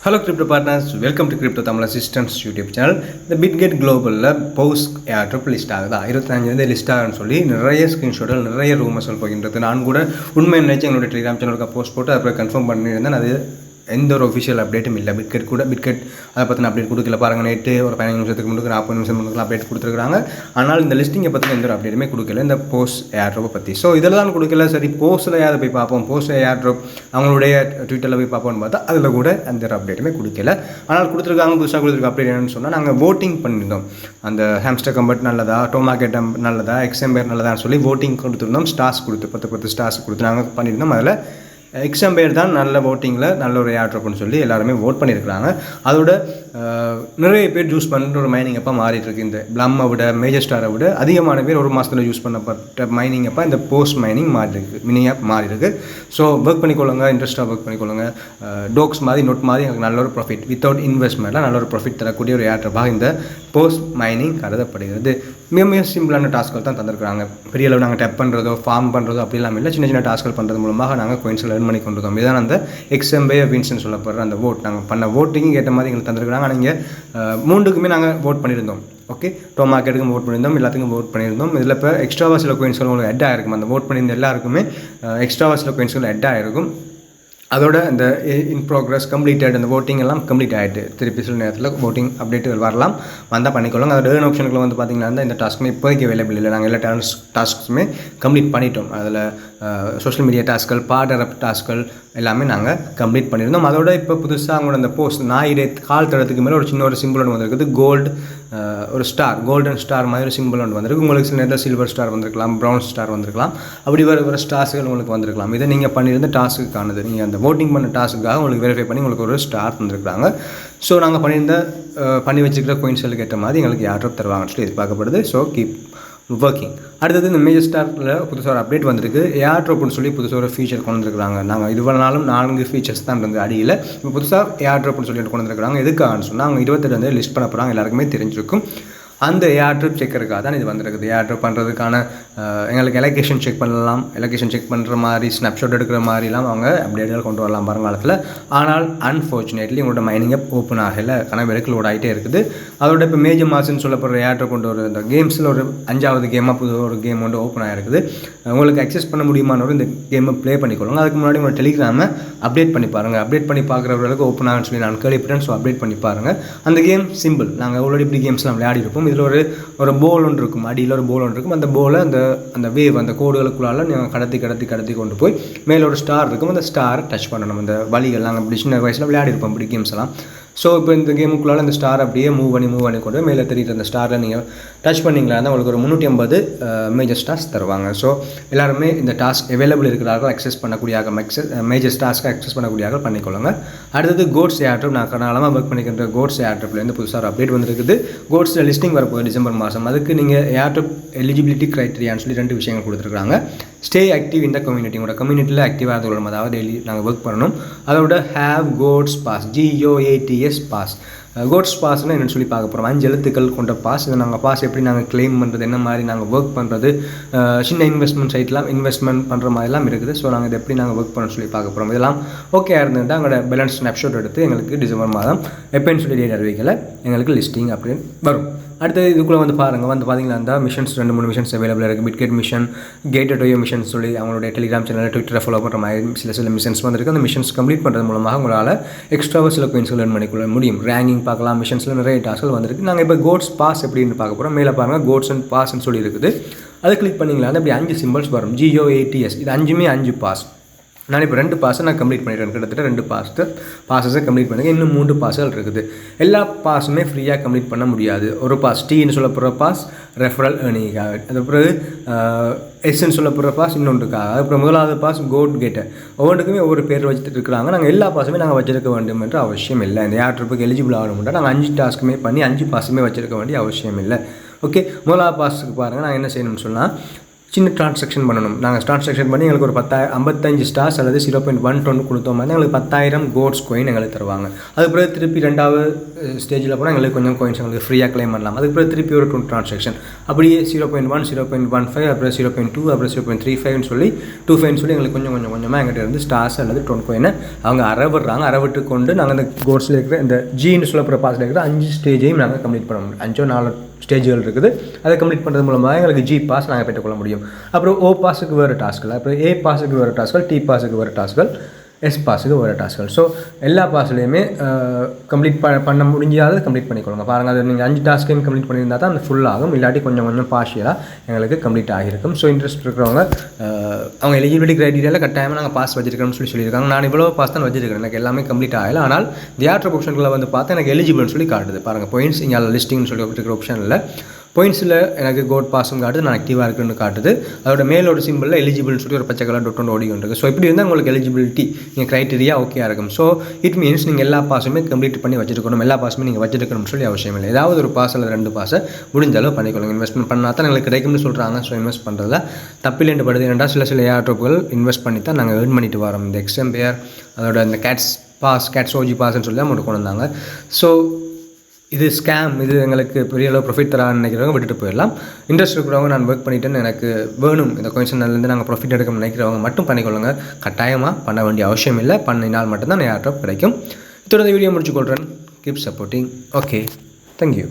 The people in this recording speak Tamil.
Hello crypto partners, welcome to crypto Tamil assistance YouTube channel. இந்த பிட்கெட் குளோபலில் போஸ்ட் ட்ரிப் லிஸ்ட் ஆகுதா 25 லிஸ்ட் ஆகுன்னு சொல்லி நிறைய ஸ்க்ரீன்ஷாட்டுகள் நிறைய ரூமர்ஸ் போகின்றது. நான் கூட உண்மை நினைச்சு எங்களுடைய டெலிகிராம் சேனலுக்கு போஸ்ட் போட்டு அப்புறம் கன்ஃபார்ம் பண்ணியிருந்தேன். அது எந்த ஒரு ஒஃபிஷியல் அப்டேட்டும் இல்லை. பிட்கெட் அதை பற்றின அப்டேட் கொடுக்கல. பாருங்கள், நேற்று ஒரு 15 நிமிஷத்துக்கு முன்னாடி 40 நிமிஷம் முன்னாடி அப்டேட் கொடுத்துருக்காங்க. ஆனால் இந்த லிஸ்டிங்கை பற்றின எந்த ஒரு அப்டேட்டுமே கொடுக்கல இந்த போஸ்ட் ஏர்ட்ராப்பை பற்றி. ஸோ இதில் தான் கொடுக்கல. சரி, போஸ்ட்டில் யாரை போய் பார்ப்போம், போஸ்ட் ஏர்ட்ராப் அவங்களுடைய ட்விட்டரில் போய் பார்ப்போம்னு பார்த்தா அதில் கூட எந்த ஒரு அப்டேட்டுமே கொடுக்கல. ஆனால் கொடுத்துருக்காங்க, புதுசாக கொடுத்துருக்க அப்டேட் என்னன்னு சொன்னால், நாங்கள் ஓட்டிங் பண்ணியிருந்தோம். அந்த ஹாம்ஸ்டர் கம்பெட் நல்லதா, டோமாகெட் நல்லதா, எக்ஸம்பேர் நல்லதான்னு சொல்லி ஓட்டிங் கொடுத்துருந்தோம். ஸ்டார்ஸ் கொடுத்து 10 ஸ்டார்ஸ் கொடுத்து நாங்கள் பண்ணியிருந்தோம். அதில் எக்ஸம்பேர் தான் நல்ல ஓட்டிங்கில் நல்ல ஒரு ஏர்ட்ராப்னு சொல்லி எல்லாருமே ஓட் பண்ணியிருக்கிறாங்க. அதோட நிறைய பேர் யூஸ் பண்ணுற ஒரு மைனிங் அப்போ மாறிட்டுருக்கு. இந்த பிளம்மை விட, மேஜர் ஸ்டாரை விட அதிகமான பேர் ஒரு மாதத்தில் யூஸ் பண்ணப்பட்ட மைனிங் அப்போ இந்த போஸ்ட் மைனிங் மாறிருக்கு, மினி ஆப் மாறிருக்கு. ஸோ ஒர்க் பண்ணிக்கொள்ளுங்க, இன்ட்ரெஸ்ட்டாக ஒர்க் பண்ணிக்கொள்ளுங்க. டோக்ஸ் மாதிரி நோட் மாதிரி எனக்கு நல்ல ஒரு ப்ராஃபிட் வித்தவுட் இன்வெஸ்ட்மெண்ட்டில் நல்ல ஒரு ப்ராஃபிட் தரக்கூடிய ஒரு ஏர்ட்ராப்பாக இந்த போஸ்ட் மைனிங் கருதப்படுகிறது. மிக சிம்பிளான டாஸ்க்கள் தான் தந்திருக்கிறாங்க. பெரிய அளவு நாங்கள் டெப் பண்ணுறதோ ஃபார்ம் பண்ணுறதோ அப்படி இல்லாமல் இல்லை. சின்ன காஸ்கள் பண்ணுறது மூலமாக நாங்கள் கோயின்ஸில் ஏர்ன் பண்ணி கொண்டு வந்தோம். இதான் அந்த எக்ஸம்பே வின்ஸ்ன்னு சொல்லப்படுற அந்த ஓட். நாங்கள் பண்ண ஓட்டிங் ஏற்ற மாதிரி எங்களுக்கு தந்திருக்கிறாங்க. ஆனால் இங்கே 3க்குமே நாங்கள் ஓட் பண்ணியிருந்தோம். ஓகே, டோமாகெட்டுக்கும் ஓட் பண்ணியிருந்தோம், எல்லாத்துக்கும் ஓட் பண்ணியிருந்தோம். இதில் இப்போ எக்ஸ்ட்ராவாக சில கோயின்ஸ்கள் உங்களுக்கு ஹெட் ஆகிருக்கும். அந்த ஓட் பண்ணியிருந்த எல்லாருக்குமே எக்ஸ்ட்ராவாக சில கோயின்ஸ்கள் ஹெட் ஆகிருக்கும். அதோட அந்த இன் ப்ரோக்ரஸ் கம்ப்ளீட்டட் அந்த ஓட்டிங் எல்லாம் கம்ப்ளீட் ஆகிட்டு திருப்பி சில நேரத்தில் ஓட்டிங் அப்டேட்டுகள் வரலாம், வந்தால் பண்ணிக்கொள்ளுங்க. அதோட ஏர்ன் ஆப்ஷனுக்குள்ள வந்து பார்த்திங்கன்னா இந்த டாஸ்க்குமே இப்போதைக்கு அவைலபிள் இல்லை. நாங்கள் எல்லா டாஸ்க்குமே கம்ப்ளீட் பண்ணிட்டோம். அதில் சோஷியல் மீடியா டாஸ்க்கள், பார்டர் டாஸ்க்கள் எல்லாமே நாங்கள் கம்ப்ளீட் பண்ணியிருந்தோம். அதோட இப்போ புதுசாக அவங்களோட அந்த போஸ்ட் ஞாயிறு கால் தடத்துக்கு மேலே ஒரு சின்ன ஒரு சிம்பிள் ஒன்று வந்திருக்குது. கோல்டு ஒரு ஸ்டார், கோல்டன் ஸ்டார் மாதிரி ஒரு சிம்பிள் ஒன்று வந்திருக்கு. உங்களுக்கு சில நேரத்தில் சில்வர் ஸ்டார் வந்திருக்கலாம், ப்ரௌன் ஸ்டார் வந்திருக்கலாம், அப்படி வர ஸ்டார்ஸுகள் உங்களுக்கு வந்திருக்கலாம். இதை நீங்கள் பண்ணியிருந்த டாஸ்க்குக்கானது. நீங்கள் அந்த voting பண்ண டாஸ்க்குக்காக உங்களுக்கு வெரிஃபை பண்ணி உங்களுக்கு ஒரு ஸ்டார் தந்துருக்காங்க. ஸோ நாங்கள் பண்ணி வச்சுக்கிற கோயின்ஸ்களுக்கு ஏற்ற மாதிரி எங்களுக்கு ஏர்ட்ராப் தருவாங்கன்னு சொல்லி எதிர்பார்க்கப்படுது. So keep working. அடுத்தது இந்த மேஜர் ஸ்டாரில் புதுசாக ஒரு அப்டேட் வந்திருக்கு. ஏர்ட்ராப்னு சொல்லி புதுசாக ஒரு ஃபீச்சர் கொண்டு வந்துருக்காங்க. நாங்கள் இதுவரைனாலும் 4 ஃபீச்சர்ஸ் தான் இருந்தது அடியில். இப்போ புதுசாக ஏர்ட்ராப்னு சொல்லிட்டு கொண்டு வந்துருக்காங்க. எதுக்காகன்னு சொன்னால், அவங்க 28 லிஸ்ட் பண்ண போகிறாங்க. எல்லாருக்குமே தெரிஞ்சிருக்கும். அந்த ஏர்ட்ராப் செக்கருக்காக தான் இது வந்திருக்குது. ஏர்ட்ராப் பண்ணுறதுக்கான எங்களுக்கு எலொகேஷன் செக் பண்ணலாம், எலொகேஷன் செக் பண்ணுற மாதிரி, ஸ்னாப்ஷாட் எடுக்கிற மாதிரிலாம் அவங்க அப்டேட்டுகள் கொண்டு வரலாம் வருங்காலத்தில். ஆனால் அன்ஃபார்ச்சுனேட்லி உங்களோட மைனிங் அப் ஓப்பன் ஆகலை, கனவெடுக்கல் லோட் ஆகிட்டே இருக்குது. அதோட இப்போ மேஜர் மார்க்ஸ்ன்னு சொல்லப்படுற ஏர்ட்ராப் கொண்டு ஒரு இந்த கேம்ஸில் ஒரு 5வது கேமாக புது ஒரு கேம் வந்து ஓப்பன் ஆகிருக்குது. உங்களுக்கு அக்சஸ் பண்ண முடியுமானவர் இந்த கேமை ப்ளே பண்ணிக்கொள்ளுங்க. அதுக்கு முன்னாடி உங்களோட டெலிகிராமை அப்டேட் பண்ணி பாருங்கள். அப்டேட் பண்ணி பார்க்குறவர்களுக்கு ஓப்பன் ஆகுன்னு சொல்லி நான் கேள்விப்பட்டேன். ஸோ அப்டேட் பண்ணி பாருங்கள். அந்த கேம் சிம்பிள். நாங்கள் ஆல்ரெடி இப்படி கேம்ஸ்லாம் விளையாடி இருப்போம். இதில் ஒரு போல் ஒன்று இருக்கும், அடியில் ஒரு போல் ஒன்று இருக்கும். அந்த போலை அந்த வேவ் அந்த கோடுகளுக்குள்ளால நீங்கள் கடத்தி கொண்டு போய் மேலே ஒரு ஸ்டார் இருக்கும். அந்த ஸ்டாரை டச் பண்ணணும். அந்த வழிகள் நாங்கள் இப்படி சின்ன வயசில் விளையாடி இருப்போம் இப்படி கேம்ஸ் எல்லாம். ஸோ இப்போ இந்த கேமுக்குள்ளால் அந்த ஸ்டார் அப்படியே மூவ் பண்ணி கொண்டு மேலே தெரியுற அந்த ஸ்டாரில் நீங்கள் டச் பண்ணிங்களா உங்களுக்கு ஒரு 350 மேஜர் ஸ்டார்ஸ் தருவாங்க. ஸோ எல்லாருமே இந்த டாஸ்க் அவைலபிள் இருக்கிறார்கள், அக்சஸ் பண்ணக்கூடியாக மேஜர் ஸ்டார்ஸ்க்கு அக்சஸ் பண்ணிக்கொள்ளுங்க அடுத்தது கோட்ஸ் ஏர்ட்ராப். நான் காலமாக ஒர்க் பண்ணிக்கின்ற கோட்ஸ் ஏர்ட்ராப்லேருந்து புதுசாக ஒரு அப்டேட் வந்திருக்குது. கோட்ஸில் லிஸ்டிங் வரப்போகுது டிசம்பர் மாதம். அதுக்கு நீங்கள் ஏர்ட்ராப் எலிஜிபிலிட்டி க்ரைட்டீரியான்னு சொல்லி 2 விஷயங்கள் கொடுத்துருக்காங்க. ஸ்டே ஆக்டிவ் இந்த கம்யூனிட்டி. உங்களோட கம்யூனிட்டியில் ஆக்டிவாக இருந்துக்கணும், அதாவது டெய்லி நாங்கள் ஒர்க் பண்ணணும். அதோட have goats pass, GOATS pass. Goats பாஸ்னால் என்னென்னு சொல்லி பார்க்க போகிறோம். 5 எழுத்துக்கள் கொண்ட பாஸ். இதை நாங்கள் பாஸ் எப்படி நாங்கள் கிளைம் பண்ணுறது, என்ன மாதிரி நாங்கள் ஒர்க் பண்ணுறது, சின்ன இன்வெஸ்ட்மெண்ட் சைட்லாம் இன்வெஸ்ட்மெண்ட் பண்ணுற மாதிரிலாம் இருக்குது. ஸோ நாங்கள் இதை எப்படி நாங்கள் ஒர்க் பண்ணணும்னு சொல்லி பார்க்க போகிறோம். இதெல்லாம் ஓகே இருந்துட்டு எங்களோட பேலன்ஸ் ஸ்னாப்ஷாட் எடுத்து எங்களுக்கு டிசம்பர் மாதம் எப்போன்னு சொல்லி டேட் அறிவிக்கலை எங்களுக்கு லிஸ்டிங் அப்படின்னு வரும். அடுத்தது இதுக்குள்ளே வந்து பாருங்கள், பார்த்தீங்கன்னா அந்த மிஷன்ஸ் 2-3 மிஷன்ஸ் அவைலபிளாக இருக்குது. Bitget mission, gated OYO mission சொல்லி அவங்களுடைய டெலிகிராம் சேனலில் ட்விட்டரை ஃபாலோ பண்ணுற மாதிரி சில மிஷன்ஸ் வந்துருக்கு. அந்த மிஷன்ஸ் கம்ப்ளீட் பண்ணுறது மூலமாக உங்களால் எக்ஸ்ட்ராவாக சில கோயின்ஸ்கள் ஏர்ன் பண்ணிக்கொள்ள முடியும். ரேங்கிங் பார்க்கலாம், மிஷன்ஸில் நிறைய டாஸ்கள் வந்துருக்கு. நாங்கள் இப்போ கோட்ஸ் பாஸ் எப்படின்னு பார்க்க போகிறோம். மேலே பாருங்கள் கோட்ஸ் அண்ட் பாஸ்ன்னு சொல்லி இருக்குது. அதை கிளிக் பண்ணிங்களா அப்படி 5 சிம்பிள்ஸ் வரும். GOATS. இது 5மே 5 பாஸ். நான் இப்போ 2 பாஸை நான் கம்ப்ளீட் பண்ணிட்டேன். கிட்டத்தட்ட 2 பாஸஸை கம்ப்ளீட் பண்ணுங்க. இன்னும் 3 பாஸ்கள் இருக்குது. எல்லா பாஸுமே ஃப்ரீயாக கம்ப்ளீட் பண்ண முடியாது. ஒரு பாஸ் டீன்னு சொல்லப்படுற பாஸ் ரெஃபரல் ஏர்னிங்காக, அது பிறகு எஸ்ன்னு சொல்லப்படுற பாஸ் இன்னொன்றுக்காக, அப்புறம் 1வது பாஸ் கோட் கேட்டர். ஒவ்வொன்றுக்குமே ஒவ்வொரு பேர் வச்சுட்டு இருக்கிறாங்க. நாங்கள் எல்லா பாஸுமே நாங்கள் வச்சிருக்க வேண்டும் என்ற அவசியம் இல்லை. இந்த ஏர்ட்ராப்புக்கு எலிஜிபிள் ஆகணும்னா நாங்கள் 5 டாஸ்க்குமே பண்ணி 5 பாஸுமே வச்சிருக்க வேண்டிய அவசியம் இல்லை. ஓகே, 1வது பாஸுக்கு பாருங்கள். நான் என்ன செய்யணும்னு சொன்னால் சின்ன ட்ரான்சாக்ஷன் பண்ணணும். நாங்கள் ட்ரான்சாக்ஷன் பண்ணி எங்களுக்கு ஒரு 55 ஸ்டார்ஸ் அல்லது 0.1 கொடுத்தோம் வந்து எங்களுக்கு 10,000 கோட்ஸ் கோயின் எங்களுக்கு தருவாங்க. அதுக்கு பிறகு திருப்பி 2வது ஸ்டேஜில் போனால் எங்களுக்கு கொஞ்சம் கோயின்ஸ் எங்களுக்கு ஃப்ரீயாக கிளைம் பண்ணலாம். அதுக்கு பிறகு திருப்பி ஒரு 2 ட்ரான்சாக்ஷன் அப்படியே 0.1 0.15 அப்புறம் 0.2 அப்புறம் 0.35 சொல்லி 25 சொல்லி எங்களுக்கு கொஞ்சமாக எங்கிட்ட இருந்து ஸ்டார்ஸ் அல்லது டொன் கோயினை அவங்க அறவிட்டு கொண்டு நாங்கள் அந்த கோட்ஸில் இருக்கிற இந்த ஜின்னு சொல்லப்படுற பாஸில் இருக்கிற 5 ஸ்டேஜையும் நாங்கள் கம்ப்ளீட் பண்ண முடியும். 5-4 ஸ்டேஜுகள் இருக்குது. அதை கம்ப்ளீட் பண்ணுறது மூலமாக எங்களுக்கு ஜி பாஸ் நாங்கள் பெற்றுக்கொள்ள முடியும். அப்புறம் ஓ பாஸுக்கு வேறு டாஸ்கள், அப்புறம் ஏ பாஸுக்கு வேறு டாஸ்கள், டி பாஸுக்கு வேறு டாஸ்கள், எஸ் பாஸுக்கு வேறு டாஸ்கள். ஸோ எல்லா பாஸ்லையுமே கம்ப்ளீட் பண்ண முடிஞ்சாவது கம்ப்ளீட் பண்ணிக்கொள்ளுங்க. பாருங்கள், அது நீங்கள் 5 டாஸ்க்கையும் கம்ப்ளீட் பண்ணியிருந்தால் தான் அந்த ஃபுல் ஆகும். இல்லாட்டி கொஞ்சம் பார்ஷியலாக எங்களுக்கு கம்ப்ளீட் ஆகியிருக்கும். ஸோ இன்ட்ரெஸ்ட் இருக்கிறவங்க அவங்க எலிஜிபிலிட்டி க்ரைட்டீரியாவில் கட்டாயமாக நாங்கள் பாஸ் வச்சிருக்கணும்னு சொல்லியிருக்காங்க. நான் இவ்வளோ பாஸ் தான் வச்சிருக்கிறேன், எனக்கு எல்லாமே கம்ப்ளீட் ஆகலை. ஆனால் தியேட்டர் ஆப்ஷன்களில் வந்து பார்த்தா எனக்கு எலிஜிபிள்னு சொல்லி காட்டுது. பாருங்கள், பாயிண்ட்ஸ் இங்கே லிஸ்டிங்னு சொல்லி இருக்கிற ஆப்ஷனில் பாயிண்ட்ஸில் எனக்கு கோட் பாஸும் காட்டுது, நான் ஆக்டிவாக இருக்குன்னு காட்டுது. அதோட மேலோட சிம்பிளில் எலிஜிபிள்னு சொல்லி ஒரு பச்சை கலர் .1 ஓடிக்கொண்டிருக்கு. ஸோ இப்படி இருந்தால் உங்களுக்கு எலிஜிபிலிட்டி நீங்கள் க்ரைட்டீரியா ஓகே இருக்கும். ஸோ இட் மீன்ஸ் நீங்கள் எல்லா பாஸுமே கம்ப்ளீட் பண்ணி வச்சிருக்கணும். எல்லா பாஸுமே நீங்கள் வச்சிருக்கணும்னு சொல்லி அவசியம் இல்லை. ஏதாவது ஒரு பாஸ் அல்லது 2 பாஸை முடிஞ்ச அளவு பண்ணிக்கொள்ளுங்க. இன்வெஸ்ட்மெண்ட் பண்ணால் தான் எங்களுக்கு கிடைக்கும்னு சொல்கிறாங்க. ஸோ இன்வெஸ்ட் பண்ணுறதுல தப்பில்லைன்னு படுது. ஏன்னா சில ஏர்ட்ராப்புகள் இன்வெஸ்ட் பண்ணி தான் நாங்கள் ஏர்ன் பண்ணிட்டு வரோம். இந்த எக்ஸாம்பியர் அதோட இந்த கேட்ஸ் ஓஜி பாஸ்ன்னு சொல்லி தான் கொண்டு வந்தாங்க. ஸோ இது ஸ்கேம், இது எங்களுக்கு பெரிய அளவு ப்ராஃபிட் தரான்னு நினைக்கிறவங்க விட்டுட்டு போயிடலாம். இன்ட்ரெஸ்ட் இருக்கிறவங்க நான் ஒர்க் பண்ணிவிட்டேன்னு எனக்கு வேணும், இந்த கொயின்ஸ்லேருந்து நாங்கள் ப்ராஃபிட் எடுக்கணும்னு நினைக்கிறவங்க மட்டும் பண்ணிக்கொள்ளுங்க. கட்டாயமாக பண்ண வேண்டிய அவசியம் இல்லை. பண்ணினால் மட்டும்தான் ஏர்ட்ராப் கிடைக்கும். இதோட வீடியோ முடிச்சுக்கொள்கிறேன். கீப் சப்போர்ட்டிங். Okay, thank you.